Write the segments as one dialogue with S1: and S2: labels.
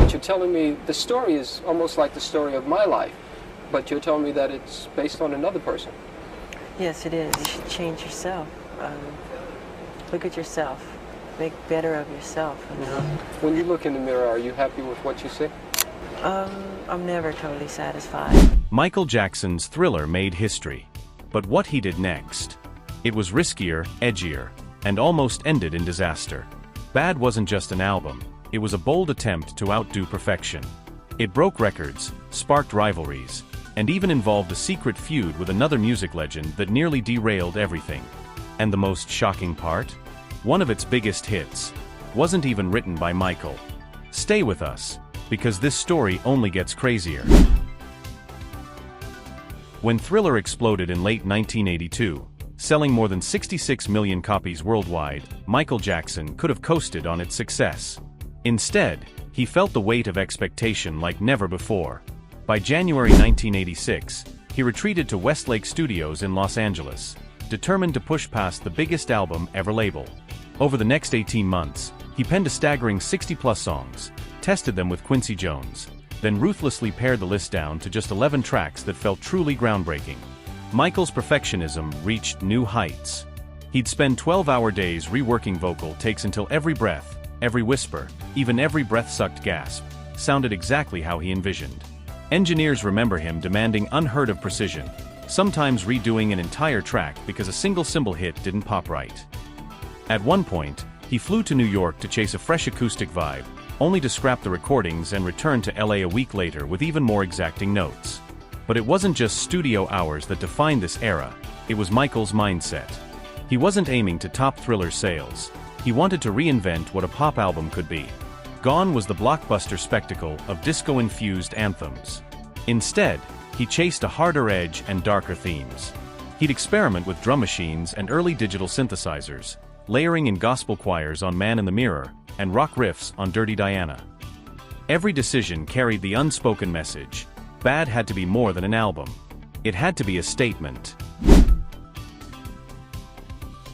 S1: But you're telling me the story is almost like the story of my life, but you're telling me that it's based on another person.
S2: Yes, it is. You should change yourself. Look at yourself. Make better of yourself. You know?
S1: When you look in the mirror, are you happy with what you see?
S2: I'm never totally satisfied.
S3: Michael Jackson's Thriller made history. But what he did next? It was riskier, edgier, and almost ended in disaster. Bad wasn't just an album, it was a bold attempt to outdo perfection. It broke records, sparked rivalries, and even involved a secret feud with another music legend that nearly derailed everything. And the most shocking part? One of its biggest hits wasn't even written by Michael. Stay with us, because this story only gets crazier. When Thriller exploded in late 1982, selling more than 66 million copies worldwide, Michael Jackson could have coasted on its success. Instead, he felt the weight of expectation like never before. By January 1986, he retreated to Westlake Studios in Los Angeles, determined to push past the biggest album ever labeled. Over the next 18 months, he penned a staggering 60-plus songs, tested them with Quincy Jones, then ruthlessly pared the list down to just 11 tracks that felt truly groundbreaking. Michael's perfectionism reached new heights. He'd spend 12-hour days reworking vocal takes until every breath, every whisper, even every breath-sucked gasp, sounded exactly how he envisioned. Engineers remember him demanding unheard-of precision, sometimes redoing an entire track because a single cymbal hit didn't pop right. At one point, he flew to New York to chase a fresh acoustic vibe, only to scrap the recordings and return to LA a week later with even more exacting notes. But it wasn't just studio hours that defined this era, it was Michael's mindset. He wasn't aiming to top Thriller's sales. He wanted to reinvent what a pop album could be. Gone was the blockbuster spectacle of disco-infused anthems. Instead, he chased a harder edge and darker themes. He'd experiment with drum machines and early digital synthesizers, layering in gospel choirs on Man in the Mirror, and rock riffs on Dirty Diana. Every decision carried the unspoken message: Bad had to be more than an album. It had to be a statement.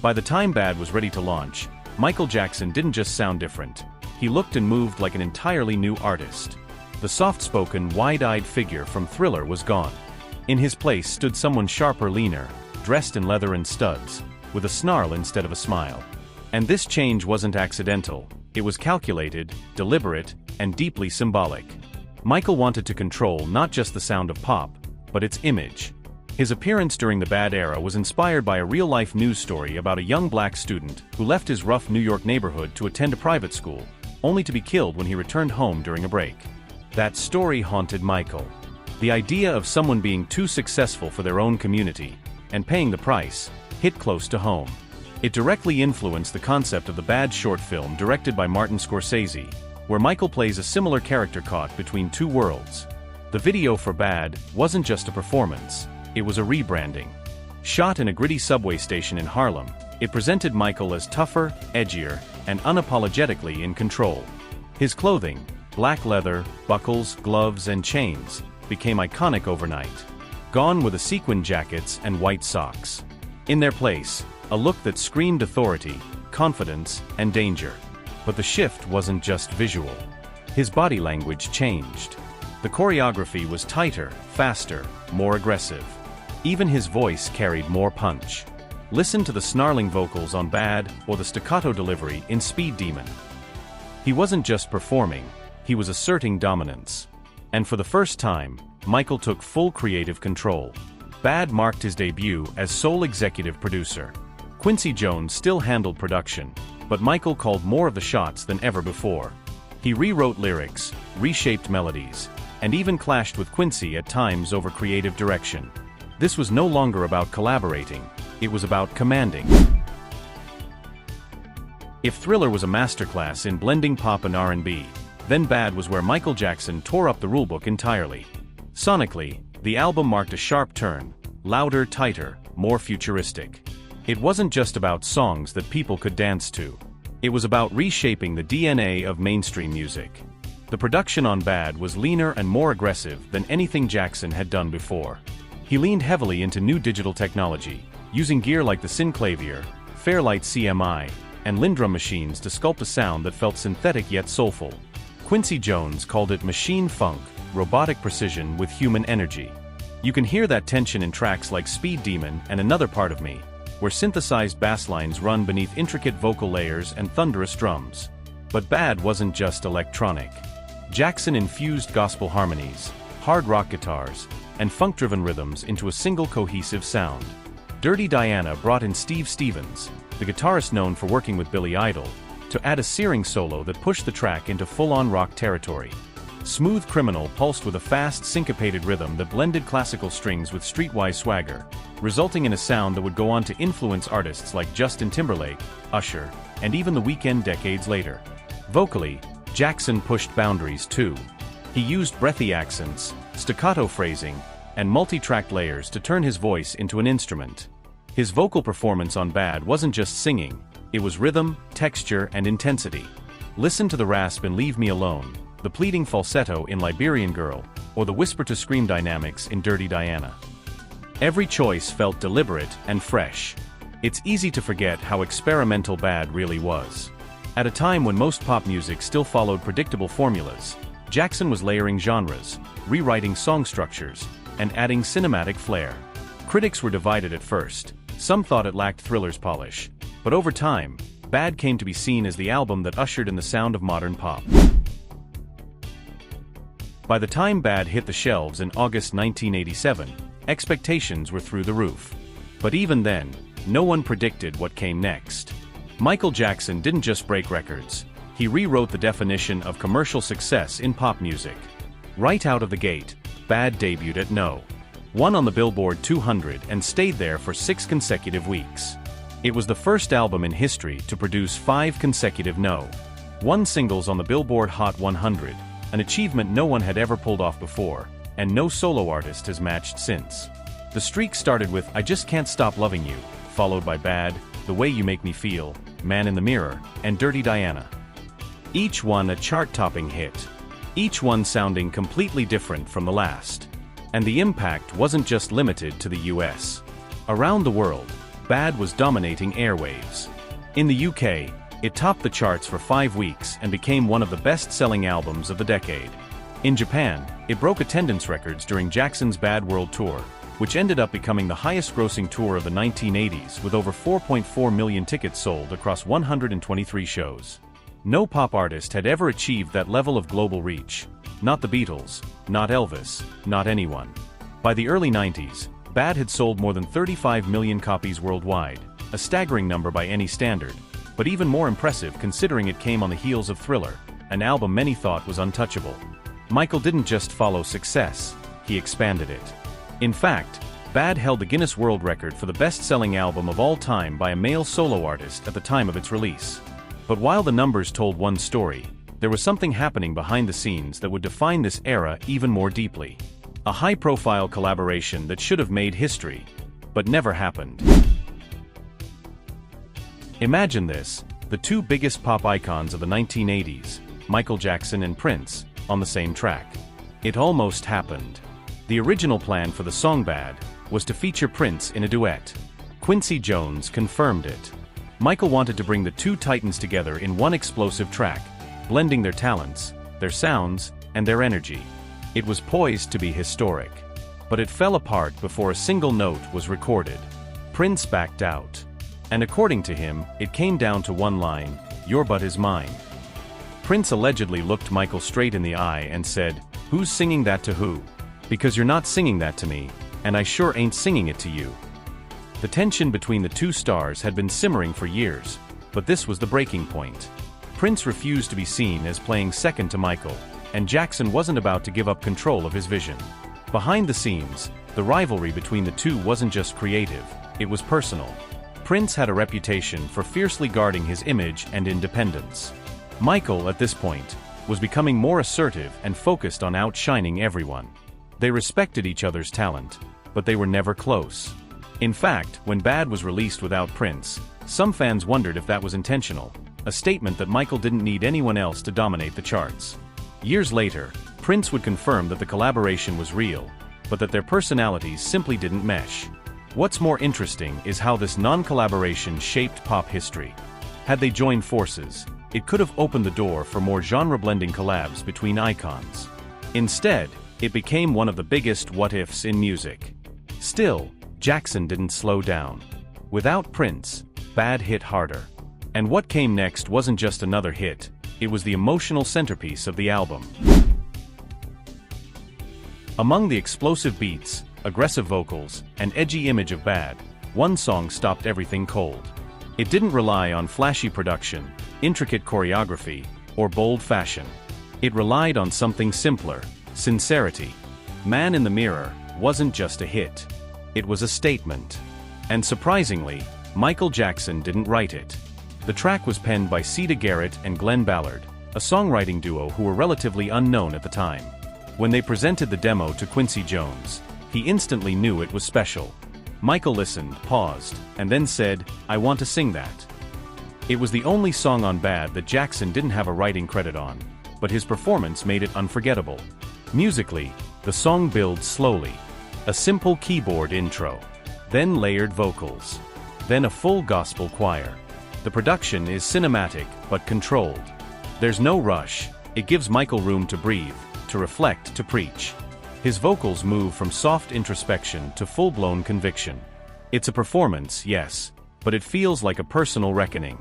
S3: By the time Bad was ready to launch, Michael Jackson didn't just sound different. He looked and moved like an entirely new artist. The soft-spoken, wide-eyed figure from Thriller was gone. In his place stood someone sharper, leaner, dressed in leather and studs, with a snarl instead of a smile. And this change wasn't accidental. It was calculated, deliberate, and deeply symbolic. Michael wanted to control not just the sound of pop, but its image. His appearance during the Bad era was inspired by a real-life news story about a young black student who left his rough New York neighborhood to attend a private school, only to be killed when he returned home during a break. That story haunted Michael. The idea of someone being too successful for their own community, and paying the price, hit close to home. It directly influenced the concept of the Bad short film directed by Martin Scorsese, where Michael plays a similar character caught between two worlds. The video for Bad wasn't just a performance, it was a rebranding. Shot in a gritty subway station in Harlem, it presented Michael as tougher, edgier, and unapologetically in control. His clothing, black leather, buckles, gloves, and chains, became iconic overnight. Gone were the sequin jackets and white socks. In their place, a look that screamed authority, confidence, and danger. But the shift wasn't just visual. His body language changed. The choreography was tighter, faster, more aggressive. Even his voice carried more punch. Listen to the snarling vocals on Bad or the staccato delivery in Speed Demon. He wasn't just performing, he was asserting dominance. And for the first time, Michael took full creative control. Bad marked his debut as sole executive producer. Quincy Jones still handled production, but Michael called more of the shots than ever before. He rewrote lyrics, reshaped melodies, and even clashed with Quincy at times over creative direction. This was no longer about collaborating, it was about commanding. If Thriller was a masterclass in blending pop and R&B, then Bad was where Michael Jackson tore up the rulebook entirely. Sonically, the album marked a sharp turn, louder, tighter, more futuristic. It wasn't just about songs that people could dance to. It was about reshaping the DNA of mainstream music. The production on Bad was leaner and more aggressive than anything Jackson had done before. He leaned heavily into new digital technology, using gear like the Synclavier, Fairlight CMI, and Lindrum machines to sculpt a sound that felt synthetic yet soulful. Quincy Jones called it machine funk, robotic precision with human energy. You can hear that tension in tracks like Speed Demon and Another Part of Me, where synthesized bass lines run beneath intricate vocal layers and thunderous drums. But Bad wasn't just electronic. Jackson infused gospel harmonies, hard rock guitars, and funk-driven rhythms into a single cohesive sound. Dirty Diana brought in Steve Stevens, the guitarist known for working with Billy Idol, to add a searing solo that pushed the track into full-on rock territory. Smooth Criminal pulsed with a fast, syncopated rhythm that blended classical strings with streetwise swagger, resulting in a sound that would go on to influence artists like Justin Timberlake, Usher, and even The Weeknd decades later. Vocally, Jackson pushed boundaries too. He used breathy accents, staccato phrasing, and multi-tracked layers to turn his voice into an instrument. His vocal performance on Bad wasn't just singing, it was rhythm, texture, and intensity. Listen to the rasp in Leave Me Alone, the pleading falsetto in Liberian Girl, or the whisper-to-scream dynamics in Dirty Diana. Every choice felt deliberate and fresh. It's easy to forget how experimental Bad really was. At a time when most pop music still followed predictable formulas, Jackson was layering genres, rewriting song structures, and adding cinematic flair. Critics were divided at first. Some thought it lacked Thriller's polish. But over time, Bad came to be seen as the album that ushered in the sound of modern pop. By the time Bad hit the shelves in August 1987, expectations were through the roof. But even then, no one predicted what came next. Michael Jackson didn't just break records, he rewrote the definition of commercial success in pop music. Right out of the gate, Bad debuted at No. 1 on the Billboard 200 and stayed there for 6 consecutive weeks. It was the first album in history to produce 5 consecutive No. 1 singles on the Billboard Hot 100, an achievement no one had ever pulled off before, and no solo artist has matched since. The streak started with I Just Can't Stop Loving You, followed by Bad, The Way You Make Me Feel, Man in the Mirror, and Dirty Diana. Each one a chart-topping hit. Each one sounding completely different from the last. And the impact wasn't just limited to the US. Around the world, Bad was dominating airwaves. In the UK, it topped the charts for 5 weeks and became one of the best-selling albums of the decade. In Japan, it broke attendance records during Jackson's Bad World Tour, which ended up becoming the highest-grossing tour of the 1980s with over 4.4 million tickets sold across 123 shows. No pop artist had ever achieved that level of global reach. Not the Beatles, not Elvis, not anyone. By the early 90s, Bad had sold more than 35 million copies worldwide, a staggering number by any standard, but even more impressive considering it came on the heels of Thriller, an album many thought was untouchable. Michael didn't just follow success, he expanded it. In fact, Bad held the Guinness World Record for the best-selling album of all time by a male solo artist at the time of its release. But while the numbers told one story, there was something happening behind the scenes that would define this era even more deeply. A high-profile collaboration that should have made history, but never happened. Imagine this, the two biggest pop icons of the 1980s, Michael Jackson and Prince, on the same track. It almost happened. The original plan for the song Bad was to feature Prince in a duet. Quincy Jones confirmed it. Michael wanted to bring the two titans together in one explosive track, blending their talents, their sounds, and their energy. It was poised to be historic. But it fell apart before a single note was recorded. Prince backed out. And according to him, it came down to one line, "Your butt is mine." Prince allegedly looked Michael straight in the eye and said, "Who's singing that to who? Because you're not singing that to me, and I sure ain't singing it to you." The tension between the two stars had been simmering for years, but this was the breaking point. Prince refused to be seen as playing second to Michael, and Jackson wasn't about to give up control of his vision. Behind the scenes, the rivalry between the two wasn't just creative, it was personal. Prince had a reputation for fiercely guarding his image and independence. Michael, at this point, was becoming more assertive and focused on outshining everyone. They respected each other's talent, but they were never close. In fact, when Bad was released without Prince, some fans wondered if that was intentional, a statement that Michael didn't need anyone else to dominate the charts. Years later, Prince would confirm that the collaboration was real, but that their personalities simply didn't mesh. What's more interesting is how this non-collaboration shaped pop history. Had they joined forces, it could have opened the door for more genre-blending collabs between icons. Instead, it became one of the biggest what-ifs in music. Still, Jackson didn't slow down. Without Prince, Bad hit harder. And what came next wasn't just another hit, it was the emotional centerpiece of the album. Among the explosive beats, aggressive vocals, and edgy image of Bad, one song stopped everything cold. It didn't rely on flashy production, intricate choreography, or bold fashion. It relied on something simpler: sincerity. Man in the Mirror wasn't just a hit. It was a statement. And surprisingly, Michael Jackson didn't write it. The track was penned by Siedah Garrett and Glenn Ballard, a songwriting duo who were relatively unknown at the time. When they presented the demo to Quincy Jones, he instantly knew it was special. Michael listened, paused, and then said, "I want to sing that." It was the only song on Bad that Jackson didn't have a writing credit on, but his performance made it unforgettable. Musically, the song builds slowly. A simple keyboard intro, then layered vocals, then a full gospel choir. The production is cinematic but controlled. There's no rush, it gives Michael room to breathe, to reflect, to preach. His vocals move from soft introspection to full-blown conviction. It's a performance, yes, but it feels like a personal reckoning.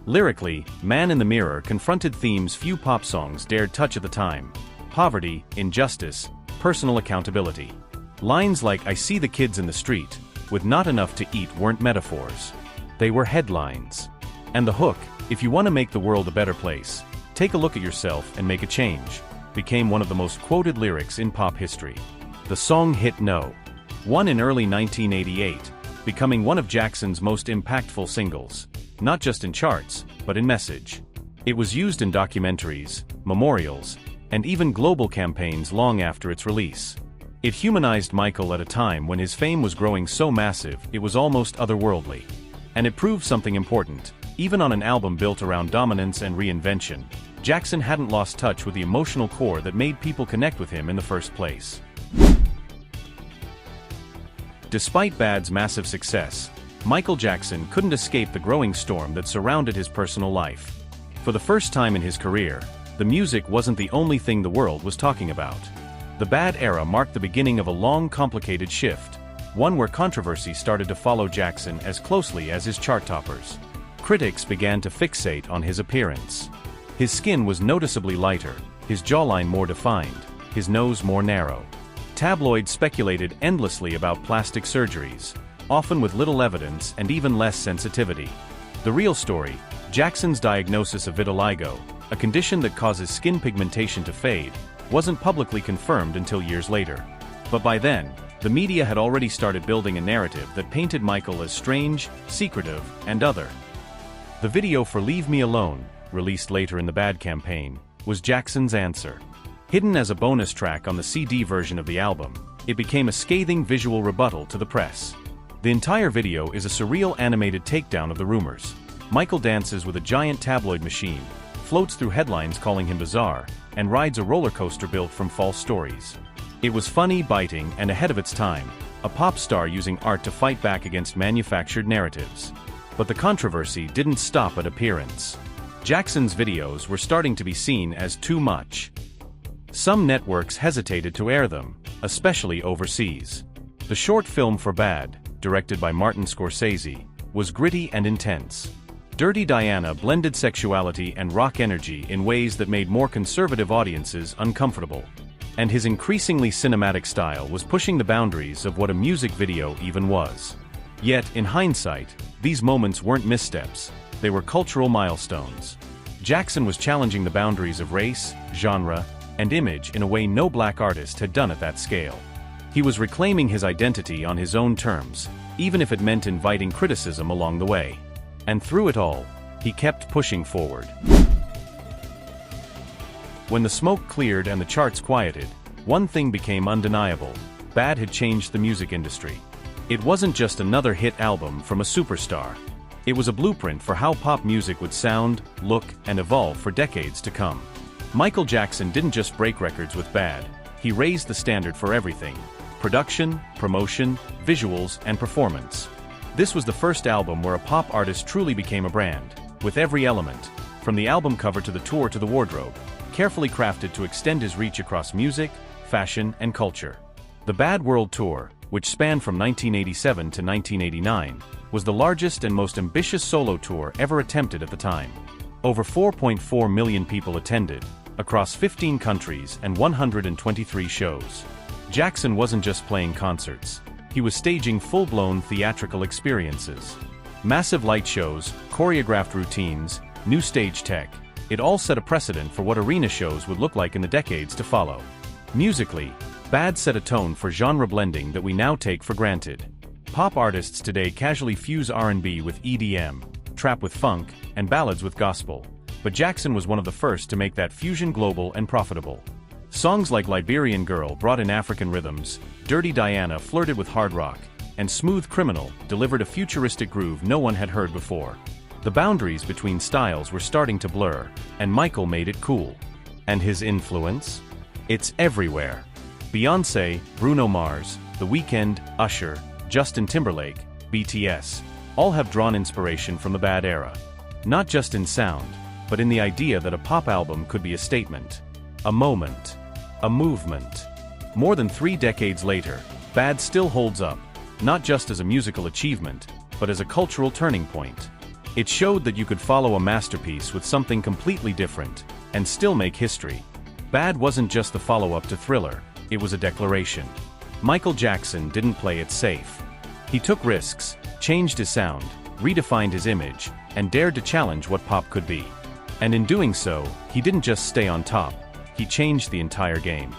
S3: Lyrically, Man in the Mirror confronted themes few pop songs dared touch at the time: poverty, injustice, personal accountability. Lines like "I see the kids in the street, with not enough to eat" weren't metaphors. They were headlines. And the hook, "If you want to make the world a better place, take a look at yourself and make a change," became one of the most quoted lyrics in pop history. The song hit No. 1 in early 1988, becoming one of Jackson's most impactful singles, not just in charts, but in message. It was used in documentaries, memorials, and even global campaigns long after its release. It humanized Michael at a time when his fame was growing so massive it was almost otherworldly. And it proved something important: even on an album built around dominance and reinvention, Jackson hadn't lost touch with the emotional core that made people connect with him in the first place. Despite Bad's massive success, Michael Jackson couldn't escape the growing storm that surrounded his personal life. For the first time in his career, the music wasn't the only thing the world was talking about. The Bad era marked the beginning of a long, complicated shift, one where controversy started to follow Jackson as closely as his chart toppers. Critics began to fixate on his appearance. His skin was noticeably lighter, his jawline more defined, his nose more narrow. Tabloids speculated endlessly about plastic surgeries, often with little evidence and even less sensitivity. The real story: Jackson's diagnosis of vitiligo, a condition that causes skin pigmentation to fade, wasn't publicly confirmed until years later. But by then, the media had already started building a narrative that painted Michael as strange, secretive, and other. The video for "Leave Me Alone," released later in the Bad campaign, was Jackson's answer. Hidden as a bonus track on the CD version of the album, it became a scathing visual rebuttal to the press. The entire video is a surreal animated takedown of the rumors. Michael dances with a giant tabloid machine, floats through headlines calling him bizarre, and rides a roller coaster built from false stories. It was funny, biting, and ahead of its time, a pop star using art to fight back against manufactured narratives. But the controversy didn't stop at appearance. Jackson's videos were starting to be seen as too much. Some networks hesitated to air them, especially overseas. The short film for Bad, directed by Martin Scorsese, was gritty and intense. Dirty Diana blended sexuality and rock energy in ways that made more conservative audiences uncomfortable. And his increasingly cinematic style was pushing the boundaries of what a music video even was. Yet, in hindsight, these moments weren't missteps, they were cultural milestones. Jackson was challenging the boundaries of race, genre, and image in a way no black artist had done at that scale. He was reclaiming his identity on his own terms, even if it meant inviting criticism along the way. And through it all, he kept pushing forward. When the smoke cleared and the charts quieted, one thing became undeniable: Bad had changed the music industry. It wasn't just another hit album from a superstar. It was a blueprint for how pop music would sound, look, and evolve for decades to come. Michael Jackson didn't just break records with Bad, he raised the standard for everything: production, promotion, visuals, and performance. This was the first album where a pop artist truly became a brand, with every element: from the album cover to the tour to the wardrobe, carefully crafted to extend his reach across music, fashion, and culture. The Bad World Tour, which spanned from 1987 to 1989, was the largest and most ambitious solo tour ever attempted at the time. Over 4.4 million people attended, across 15 countries and 123 shows. Jackson wasn't just playing concerts. He was staging full-blown theatrical experiences. Massive light shows, choreographed routines, new stage tech, it all set a precedent for what arena shows would look like in the decades to follow. Musically, Bad set a tone for genre blending that we now take for granted. Pop artists today casually fuse R&B with EDM, trap with funk, and ballads with gospel, but Jackson was one of the first to make that fusion global and profitable. Songs like Liberian Girl brought in African rhythms, Dirty Diana flirted with hard rock, and Smooth Criminal delivered a futuristic groove no one had heard before. The boundaries between styles were starting to blur, and Michael made it cool. And his influence? It's everywhere. Beyoncé, Bruno Mars, The Weeknd, Usher, Justin Timberlake, BTS, all have drawn inspiration from the Bad era. Not just in sound, but in the idea that a pop album could be a statement, a moment, a movement. More than 3 decades later, Bad still holds up, not just as a musical achievement, but as a cultural turning point. It showed that you could follow a masterpiece with something completely different, and still make history. Bad wasn't just the follow-up to Thriller, it was a declaration. Michael Jackson didn't play it safe. He took risks, changed his sound, redefined his image, and dared to challenge what pop could be. And in doing so, he didn't just stay on top, he changed the entire game.